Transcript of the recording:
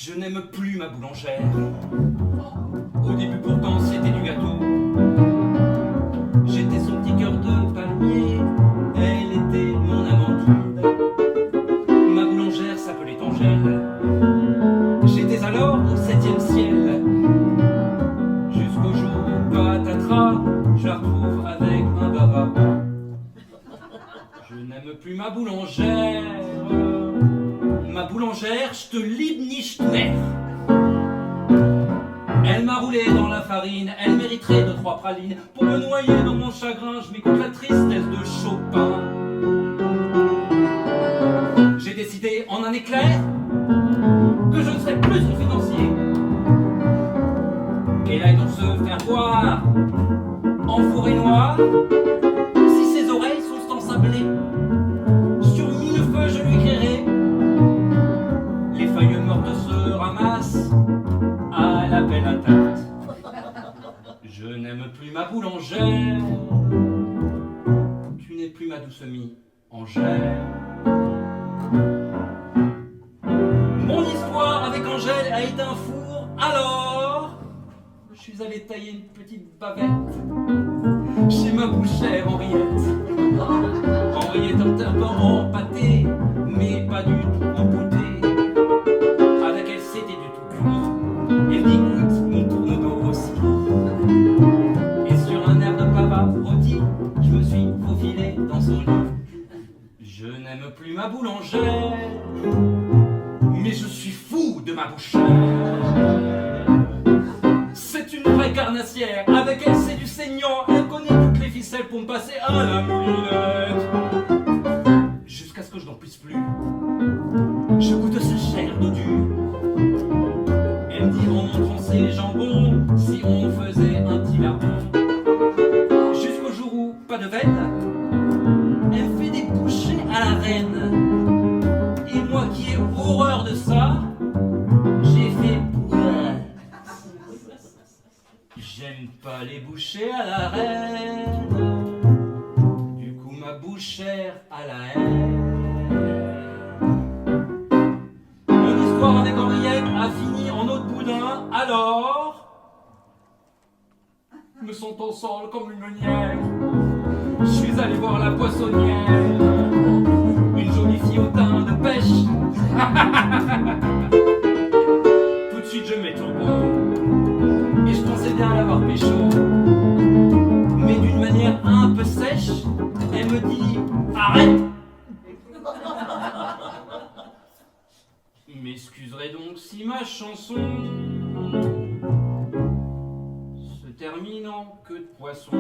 Je n'aime plus ma boulangère. Au début pourtant c'était du gâteau. J'étais son petit cœur de palmier, elle était mon amandine. Ma boulangère s'appelait Angèle. J'étais alors au 7e ciel. Jusqu'au jour où patatras, je la retrouve avec un baba. Je n'aime plus ma boulangère. Ma boulangère, je te liebe ni je te mère. Elle m'a roulé dans la farine, elle mériterait 2-3 pralines. Pour me noyer dans mon chagrin, je m'écoute la tristesse de Chopin. J'ai décidé en un éclair que je ne serais plus son financier. Et là, ils vont se faire voir en forêt noire. Si ses oreilles sont ensablées, sur 1000 feux je lui écrirai. Les feuilles mortes se ramassent à la belle intacte. Je n'aime plus ma boulangère. Tu n'es plus ma douce amie, Angèle. Mon histoire avec Angèle a été un four, alors je suis allé tailler une petite bavette chez ma bouchère Henriette. Henriette un peu empâtée, mais pas du tout empoutée. Avec elle c'était du tout cuit. Elle dit goûte mon tourne-dos aussi. Et sur un air de papa rôti, je me suis faufilé dans son lit. Je n'aime plus ma boulangère, mais je suis fou de ma bouchère. C'est une vraie carnassière, avec elle c'est du saignant. Elle connaît toutes les ficelles pour me passer à la moulinette. Jusqu'à ce que je n'en puisse plus, je goûte sa chair dodue. Elle me dit en montrant ses jambons, si on faisait un petit lardon. Jusqu'au jour où, pas de veine, elle fait des bouchées à la reine. Et moi qui ai horreur de ça, j'ai fait ouais. J'aime pas les bouchées à la reine. Du coup ma bouchère à la haine. Mon histoire avec Henriette a fini en eau de boudin. Alors, me sentant seul comme une meunière, je suis allé voir la poissonnière. Une jolie fille au teint de pêche. Tout de suite je mets turbo. Et je pensais bien l'avoir pécho. Mais d'une manière un peu sèche, elle me dit arrête. M'excuserez donc si ma chanson se termine en queue de poisson.